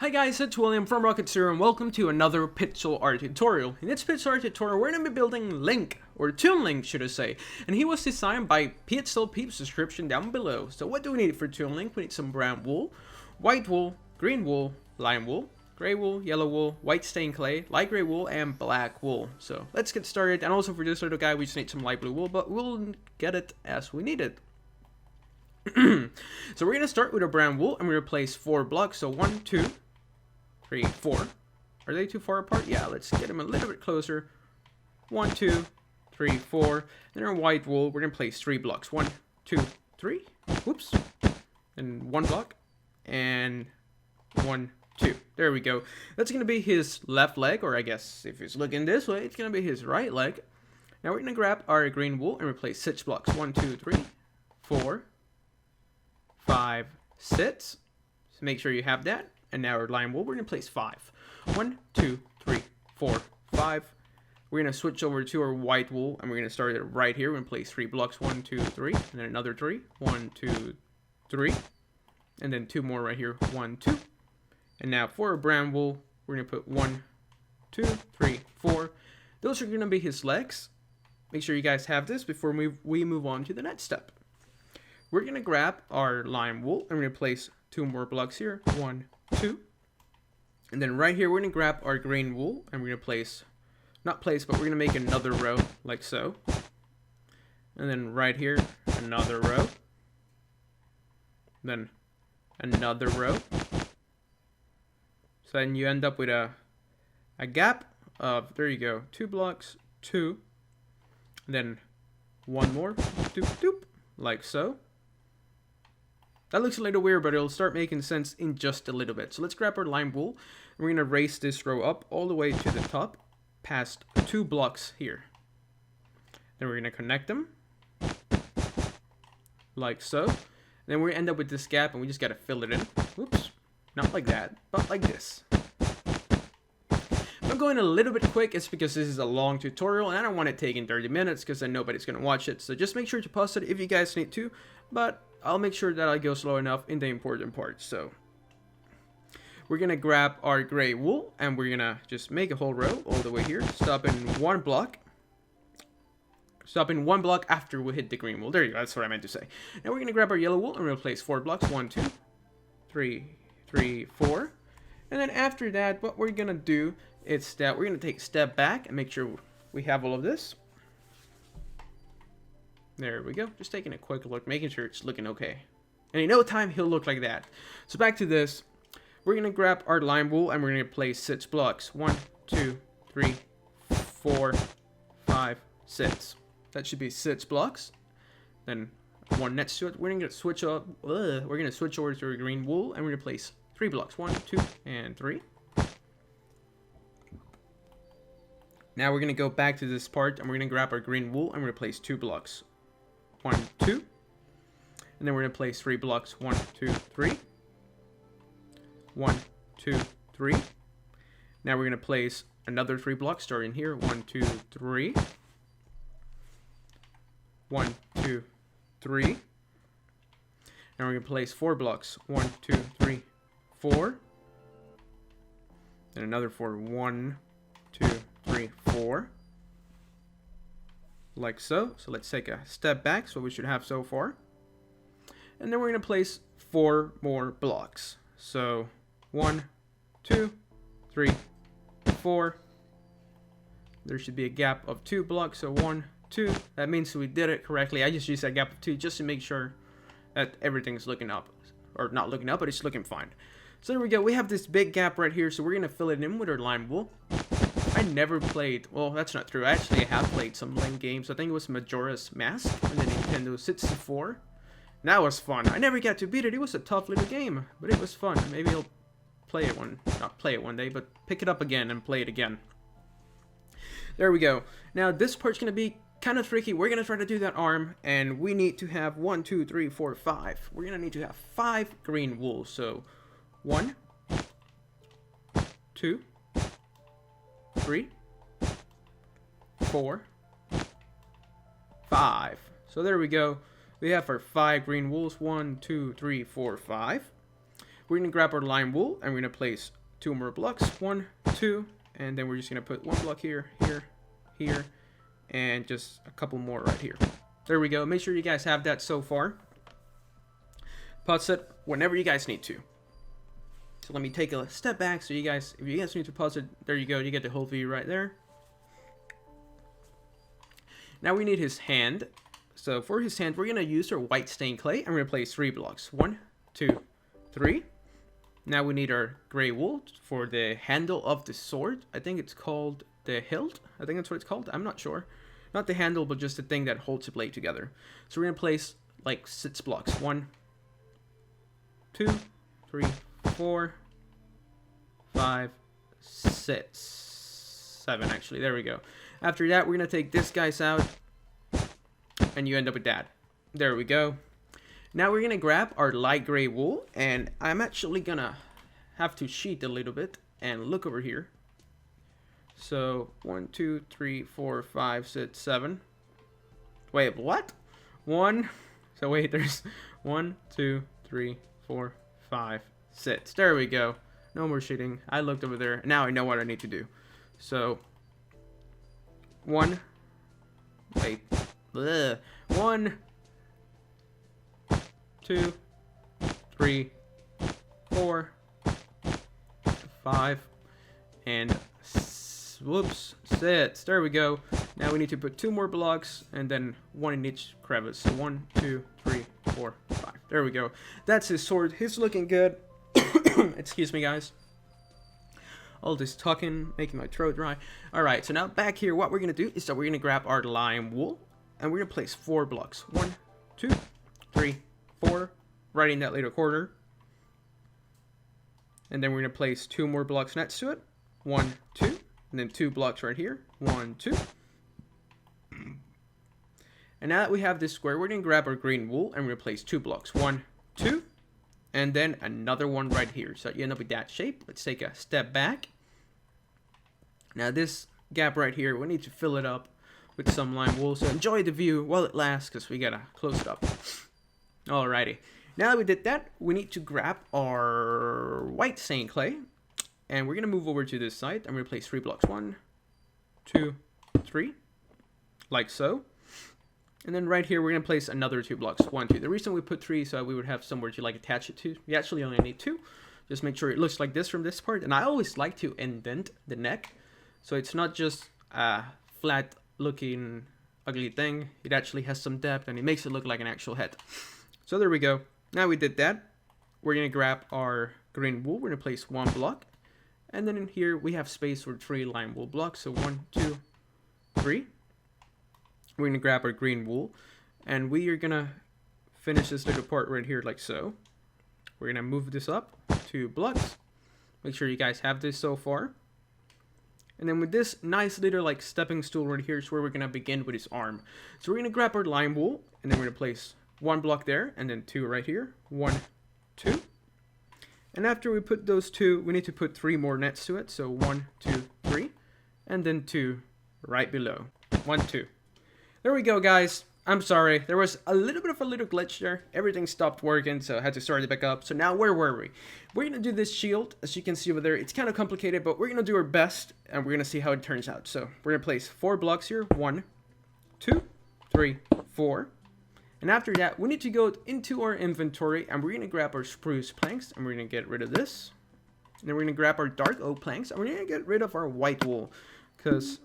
Hi guys, it's William from Rocket Zero and welcome to another pixel art tutorial. In this pixel art tutorial, we're going to be building Link, or Toon Link should I say, and he was designed by Pxlpeeps, description down below. So what do we need for Toon Link? We need some brown wool, white wool, green wool, lime wool, gray wool, yellow wool, white stained clay, light gray wool, and black wool. So let's get started, and also for this little guy we just need some light blue wool, but we'll get it as we need it. So we're going to start with a brown wool, and we're going to place 4 blocks, so 1, 2, 3, 4. Are they too far apart? Yeah, let's get them a little bit closer. 1, 2, 3, 4. Then our white wool, we're going to place 3 blocks. 1, 2, 3. Whoops. And 1 block. And 1, 2. There we go. That's going to be his left leg, or I guess if he's looking this way, it's going to be his right leg. Now we're going to grab our green wool and replace 6 blocks. 1, 2, 3, 4, 5, 6. So make sure you have that. And now our lime wool, we're going to place 5. 1, 2, 3, 4, 5. We're going to switch over to our white wool, and we're going to start it right here. We're going to place 3 blocks. 1, 2, 3. And then another 3. 1, 2, 3. And then 2 more right here. 1, 2. And now for our brown wool, we're going to put 1, 2, 3, 4. Those are going to be his legs. Make sure you guys have this before we move on to the next step. We're going to grab our lime wool, and we're going to place 2 more blocks here. 1, 2. And then right here, we're going to grab our green wool, and we're going to place, but we're going to make another row, like so. And then right here, another row. Then another row. So then you end up with a gap of, there you go, 2 blocks, 2. And then 1 more, doop, doop, like so. That looks a little weird, but it'll start making sense in just a little bit. So let's grab our lime wool, and we're going to raise this row up all the way to the top, past 2 blocks here. Then we're going to connect them, like so. Then we end up with this gap, and we just got to fill it in. Whoops, not like that, but like this. I'm going a little bit quick. It's because this is a long tutorial, and I don't want it taking 30 minutes because then nobody's going to watch it. So just make sure to pause it if you guys need to, but I'll make sure that I go slow enough in the important parts. So we're going to grab our gray wool, and we're going to just make a whole row all the way here. Stop in 1 block. Stop in 1 block after we hit the green wool. There you go. That's what I meant to say. Now we're going to grab our yellow wool, and we're going to place 4 blocks. 1, 2, 3, 4. And then after that, what we're going to do is that we're going to take a step back and make sure we have all of this. There we go. Just taking a quick look, making sure it's looking okay. And in no time, he'll look like that. So back to this. We're going to grab our lime wool, and we're going to place 6 blocks. 1, 2, 3, 4, 5, 6. That should be 6 blocks. Then 1 next to it. We're going to switch up. We're going to switch over to our green wool, and we're going to place 3 blocks. 1, 2, and 3. Now we're going to go back to this part, and we're going to grab our green wool, and we're going to place 2 blocks. 1, 2. And then we're going to place 3 blocks. 1, 2, 3. 1, 2, 3. Now we're going to place another 3 blocks starting here. 1, 2, 3. 1, 2, 3. Now we're going to place 4 blocks. 1, 2, 3, 4. And another 4. 1, 2, 3, 4. Like so. So let's take a step back. So we should have so far. And then we're going to place 4 more blocks. So 1, 2, 3, 4. There should be a gap of 2 blocks. So 1, 2. That means we did it correctly. I just used that gap of 2 just to make sure that everything's looking up. Or not looking up, but it's looking fine. So there we go. We have this big gap right here. So we're going to fill it in with our lime wool. I never played, well, that's not true. Actually, I have played some Link games. I think it was Majora's Mask on the Nintendo 64. And that was fun. I never got to beat it. It was a tough little game, but it was fun. Maybe I'll not play it one day, but pick it up again and play it again. There we go. Now, this part's going to be kind of tricky. We're going to try to do that arm, and we need to have 1, 2, 3, 4, 5. We're going to need to have 5 green wool. So, 1, 2, 3, 4, 5. So there we go. We have our 5 green wools. 1, 2, 3, 4, 5. We're going to grab our lime wool and we're going to place 2 more blocks. 1, 2, and then we're just going to put 1 block here, here, here, and just a couple more right here. There we go. Make sure you guys have that so far. Pause it whenever you guys need to. So let me take a step back so you guys, if you guys need to pause it, there you go. You get the whole view right there. Now we need his hand. So for his hand, we're going to use our white stained clay and we're going to place 3 blocks. 1, 2, 3. Now we need our gray wool for the handle of the sword. I think it's called the hilt. I think that's what it's called. I'm not sure. Not the handle, but just the thing that holds the blade together. So we're going to place like 6 blocks. 1, 2, 3, 4, 5, 6, 7 actually. There we go. After that, we're going to take this guy's out. And you end up with that. There we go. Now we're going to grab our light gray wool. And I'm actually going to have to cheat a little bit. And look over here. So 1, 2, 3, 4, 5, 6, 7. Wait, what? 1. So wait, there's 1, 2, 3, 4, 5, 6. There we go. No more cheating. I looked over there. Now I know what I need to do. So 1. Wait. Bleh. 1, 2, 3, 4, 5, and whoops, 6. There we go. Now we need to put 2 more blocks and then 1 in each crevice. So 1, 2, 3, 4, 5. There we go. That's his sword. He's looking good. Excuse me, guys. All this talking, making my throat dry. Alright, so now back here, what we're going to do is that we're going to grab our lime wool. And we're going to place 4 blocks. 1, 2, 3, 4. Right in that little corner. And then we're going to place 2 more blocks next to it. 1, 2. And then 2 blocks right here. 1, 2. And now that we have this square, we're going to grab our green wool. And we're going to place 2 blocks. 1, 2. And then another one right here. So you end up with that shape. Let's take a step back. Now this gap right here, we need to fill it up with some lime wool. So enjoy the view while it lasts, because we gotta close it up. Alrighty. Now that we did that, we need to grab our white stained clay. And we're gonna move over to this side. I'm gonna place 3 blocks. 1, 2, 3. Like so. And then right here, we're gonna place another 2 blocks. 1, 2. The reason we put 3 so we would have somewhere to like attach it to. We actually only need 2. Just make sure it looks like this from this part. And I always like to indent the neck, so it's not just a flat looking ugly thing. It actually has some depth and it makes it look like an actual head. So there we go. Now we did that. We're gonna grab our green wool. We're gonna place 1 block. And then in here we have space for 3 lime wool blocks. So 1, 2, 3. We're gonna grab our green wool. And we are gonna finish this little part right here like so. We're gonna move this up 2 blocks. Make sure you guys have this so far. And then with this nice little like stepping stool right here is where we're going to begin with his arm. So we're going to grab our lime wool and then we're going to place 1 block there and then 2 right here. 1, 2. And after we put those 2, we need to put 3 more next to it. So 1, 2, 3. And then 2 right below. 1, 2. There we go, guys. I'm sorry. There was a little bit of a little glitch there. Everything stopped working, so I had to start it back up. So now where were we? We're going to do this shield. As you can see over there, it's kind of complicated, but we're going to do our best, and we're going to see how it turns out. So we're going to place 4 blocks here. 1, 2, 3, 4. And after that, we need to go into our inventory, and we're going to grab our spruce planks, and we're going to get rid of this. And then we're going to grab our dark oak planks, and we're going to get rid of our white wool, because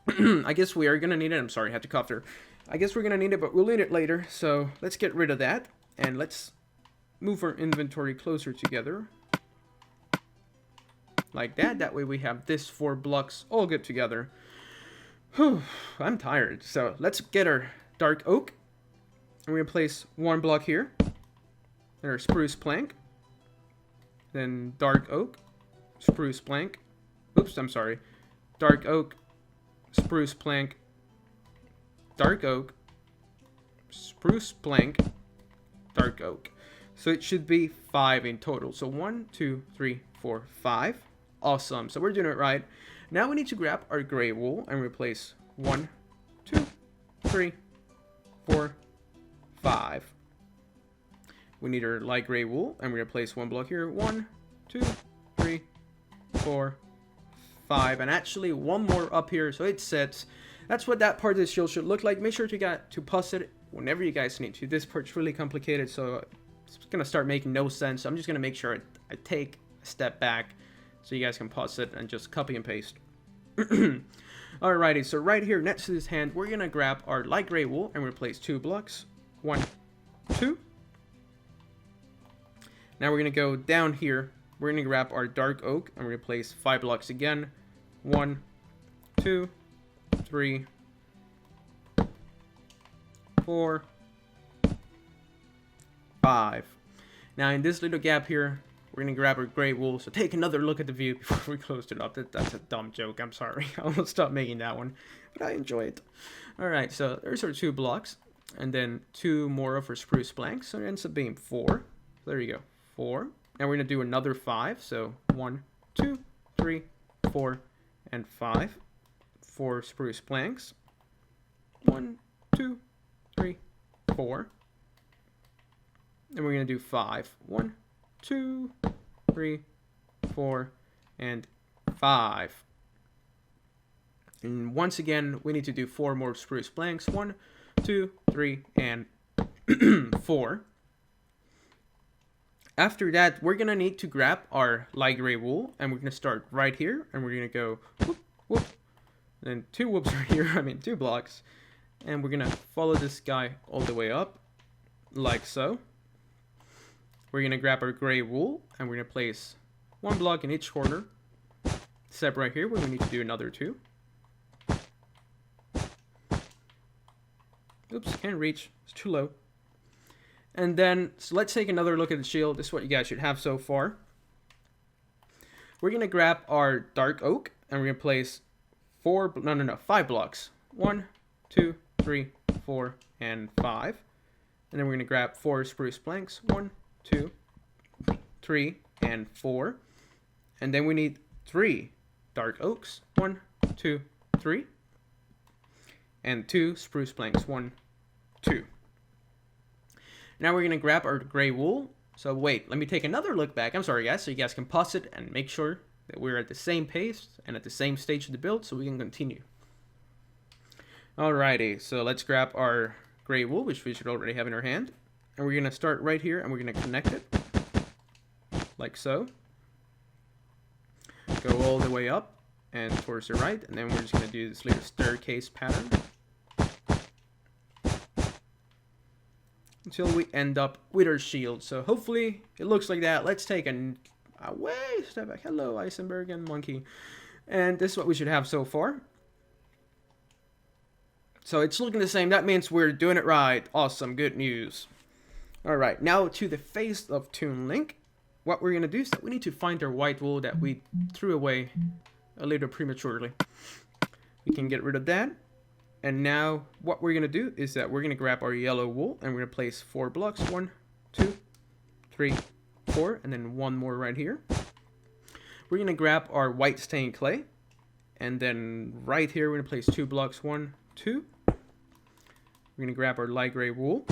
I guess we are going to need it. I'm sorry, I had to cough there. I guess we're going to need it, but we'll need it later. So let's get rid of that. And let's move our inventory closer together. Like that. That way we have this 4 blocks all good together. Whew, I'm tired. So let's get our dark oak. And we're going to place 1 block here. Then our spruce plank. Then dark oak. Spruce plank. Oops, I'm sorry. Dark oak. Spruce plank. Dark oak, spruce plank, dark oak. So it should be 5 in total. So 1, 2, 3, 4, 5. Awesome. So we're doing it right. Now we need to grab our gray wool and replace 1, 2, 3, 4, 5. we need our light gray wool, and we're going to place one block here. 1, 2, 3, 4, 5, and actually one more up here, so it sets. That's what that part of the shield should look like. Make sure to pause it whenever you guys need to. This part's really complicated, so it's gonna start making no sense. So I'm just gonna make sure I take a step back so you guys can pause it and just copy and paste. Alrighty, so right here next to this hand, we're gonna grab our light gray wool and replace 2 blocks. 1, 2. Now we're gonna go down here. We're gonna grab our dark oak and replace 5 blocks again. 1, 2, 3, 4, 5. Now in this little gap here, we're gonna grab our gray wool. So take another look at the view before we close it up. That's a dumb joke. I'm sorry. I almost stopped making that one, but I enjoy it. All right, so there's our 2 blocks, and then 2 more of our spruce planks. So it ends up being 4. There you go, 4. And we're gonna do another 5. So 1, 2, 3, 4, and 5. 4 spruce planks. 1, 2, 3, 4. And we're gonna do 5. 1, 2, 3, 4, and 5. And once again, we need to do 4 more spruce planks. 1, 2, 3, and 4. After that, we're gonna need to grab our light gray wool, and we're gonna start right here, and we're gonna go whoop, whoop, and then 2 whoops right here. I mean 2 blocks, and we're gonna follow this guy all the way up, like so. We're gonna grab our gray wool, and we're gonna place 1 block in each corner. Except right here, where we need to do another 2. Oops, can't reach. It's too low. And then, so let's take another look at the shield. This is what you guys should have so far. We're going to grab our dark oak, and we're going to place 5 blocks. 1, 2, 3, 4, and 5. And then we're going to grab 4 spruce planks. 1, 2, 3, and 4. And then we need 3 dark oaks. 1, 2, 3. And 2 spruce planks. 1, 2. Now we're going to grab our gray wool. So wait, let me take another look back. I'm sorry guys, so you guys can pause it and make sure that we're at the same pace and at the same stage of the build so we can continue. Alrighty, so let's grab our gray wool, which we should already have in our hand. And we're going to start right here and we're going to connect it. Like so. Go all the way up and towards the right. And then we're just going to do this little staircase pattern. Until we end up with our shield. So hopefully it looks like that. Let's take step back. Hello, Eisenberg and Monkey. And this is what we should have so far. So it's looking the same. That means we're doing it right. Awesome. Good news. All right. Now to the face of Toon Link. What we're going to do is that we need to find our white wool that we threw away a little prematurely. We can get rid of that. And now what we're going to do is that we're going to grab our yellow wool and we're going to place 4 blocks. 1, 2, 3, 4, and then 1 more right here. We're going to grab our white stained clay. And then right here we're going to place 2 blocks. 1, 2. We're going to grab our light gray wool.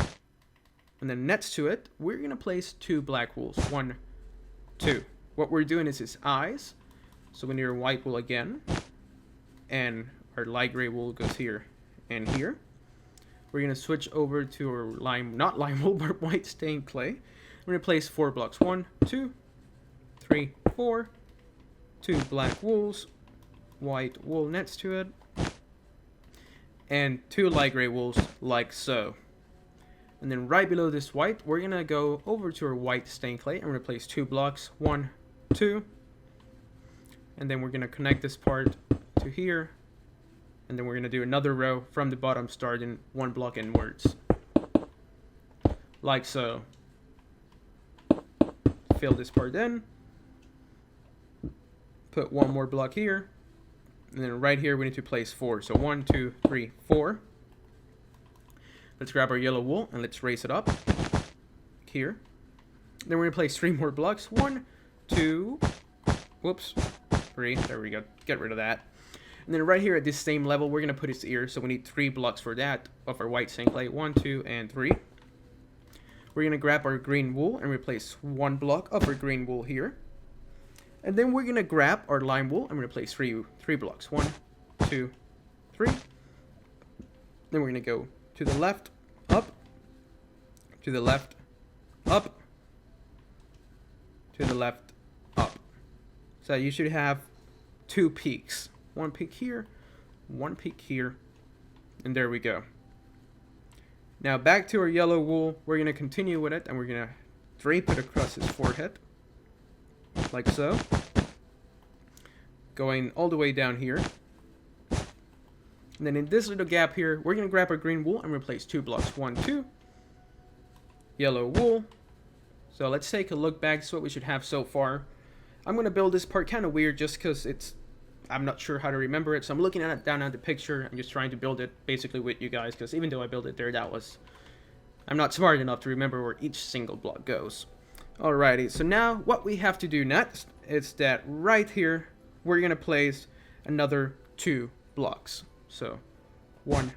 And then next to it, we're going to place 2 black wools. 1, 2. What we're doing is his eyes. So we need our white wool again. And our light gray wool goes here. And here we're going to switch over to our not lime wool, but white stained clay. We're going to place 4 blocks. 1, 2, 3, 4. 2 black wools, white wool next to it, and 2 light gray wools like so. And then right below this white, we're going to go over to our white stained clay and we're going to place 2 blocks. 1, 2. And then we're going to connect this part to here. And then we're going to do another row from the bottom, starting 1 block inwards. Like so. Fill this part in. Put 1 more block here. And then right here we need to place 4. So 1, 2, 3, 4. Let's grab our yellow wool and let's raise it up. Here. Then we're going to place 3 more blocks. 1, 2, whoops, 3. There we go. Get rid of that. And then right here at this same level, we're going to put his ear. So we need 3 blocks for that of our white stained clay. 1, 2, and 3. we're going to grab our green wool and replace 1 block of our green wool here. And then we're going to grab our lime wool and replace three blocks. 1, 2, 3. Then we're going to go to the left, up, to the left, up, to the left, up. So you should have 2 peaks. 1 peak here, 1 peak here, and there we go. Now back to our yellow wool, we're going to continue with it and we're going to drape it across his forehead, like so. Going all the way down here. And then in this little gap here, we're going to grab our green wool and replace 2 blocks. 1, 2. Yellow wool. So let's take a look back. This is what we should have so far. I'm going to build this part kind of weird just because I'm not sure how to remember it. So I'm looking at it down at the picture. I'm just trying to build it basically with you guys. Because even though I built it there, I'm not smart enough to remember where each single block goes. Alrighty, so now what we have to do next is that right here, we're going to place another 2 blocks. So 1,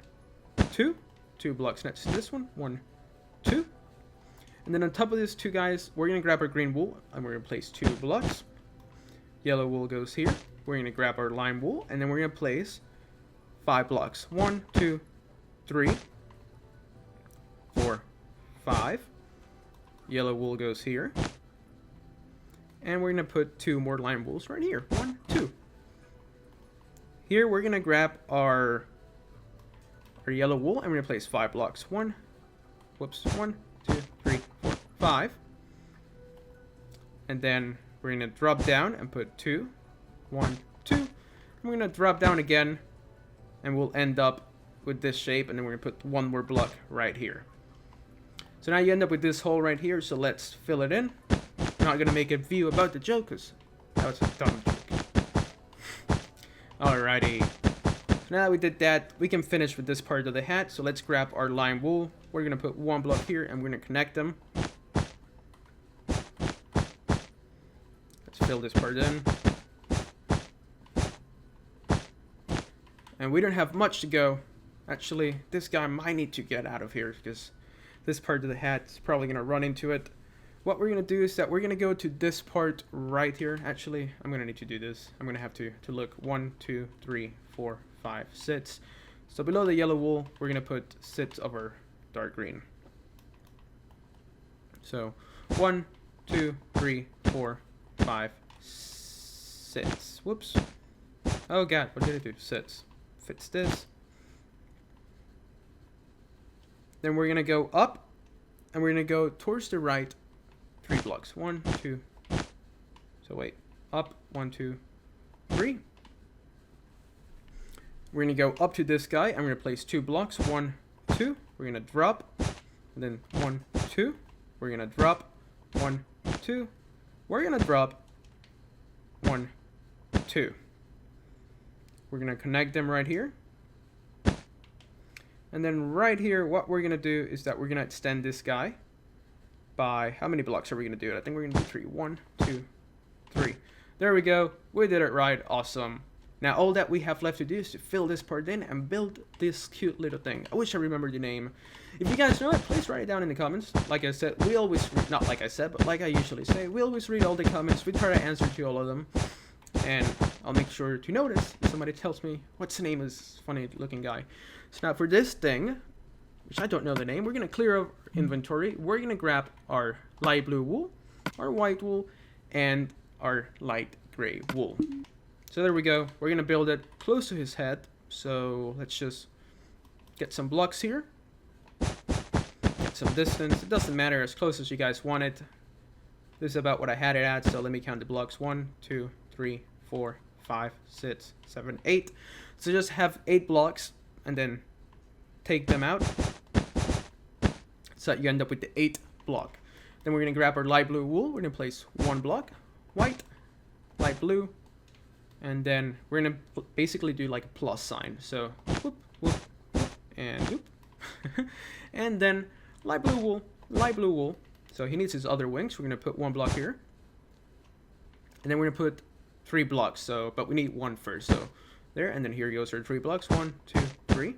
2. 2 blocks next to this one. 1, 2. And then on top of these 2 guys, we're going to grab our green wool and we're going to place 2 blocks. Yellow wool goes here. We're going to grab our lime wool and then we're going to place 5 blocks. 1, 2, 3, 4, 5. Yellow wool goes here. And we're going to put 2 more lime wools right here. 1, 2. Here we're going to grab our yellow wool and we're going to place 5 blocks. 1, 2, 3, 4, 5. And then we're going to drop down and put 2. 1, 2. And we're going to drop down again and we'll end up with this shape and then we're going to put 1 more block right here. So now you end up with this hole right here, so let's fill it in. I'm not going to make a view about the joke because that was a dumb joke. Alrighty. So now that we did that, we can finish with this part of the hat. So let's grab our lime wool. We're going to put 1 block here and we're going to connect them. Let's fill this part in. And we don't have much to go. Actually, this guy might need to get out of here because this part of the hat is probably going to run into it. What we're going to do is that we're going to go to this part right here. Actually, I'm going to need to do this. I'm going to have to look 1, 2, 3, 4, 5, 6. So below the yellow wool, we're going to put 6 of our dark green. So 1, 2, 3, 4, 5, 6. Whoops. Oh god, what did I do? 6. Fits this. Then we're going to go up, and we're going to go towards the right 3 blocks. 1, 2. So wait, up, 1, 2, 3. We're going to go up to this guy, and we're going to place 2 blocks. 1, 2. We're going to drop, and then 1, 2. We're going to drop, 1, 2. We're going to drop, 1, 2. We're going to connect them right here. And then right here, what we're going to do is that we're going to extend this guy by, how many blocks are we going to do it? I think we're going to do 3. 1, 2, 3. There we go. We did it right. Awesome. Now, all that we have left to do is to fill this part in and build this cute little thing. I wish I remembered the name. If you guys know it, please write it down in the comments. Like I said, we always, not like I said, but like I usually say, we always read all the comments. We try to answer to all of them. And I'll make sure to notice if somebody tells me what's the name of this funny looking guy. So now for this thing, which I don't know the name, we're going to clear our inventory. We're going to grab our light blue wool, our white wool, and our light gray wool. So there we go. We're going to build it close to his head. So let's just get some blocks here. Get some distance. It doesn't matter, as close as you guys want it. This is about what I had it at, so let me count the blocks. 1, 2, 3, 4, 5, 6, 7, 8. So just have 8 blocks and then take them out. So that you end up with the 8th block. Then we're going to grab our light blue wool. We're going to place 1 block, white, light blue, and then we're going to basically do like a plus sign. So whoop, whoop, whoop, and whoop. And then light blue wool, light blue wool. So he needs his other wings. We're going to put 1 block here. And then we're going to put 3 blocks. So, but we need 1 first. So there, and then here goes our 3 blocks. 1, 2, 3.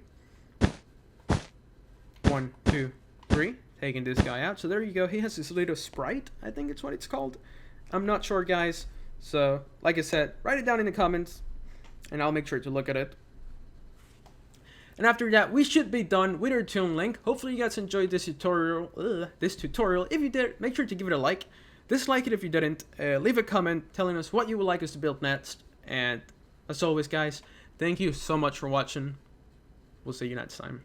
1, 2, 3. taking this guy out. So there you go. He has this little sprite. I think it's what it's called. I'm not sure, guys. So, like I said, write it down in the comments, and I'll make sure to look at it. And after that, we should be done with our Toon link. Hopefully you guys enjoyed this tutorial. If you did, make sure to give it a like. Dislike it if you didn't. Leave a comment telling us what you would like us to build next. And as always, guys, thank you so much for watching. We'll see you next time.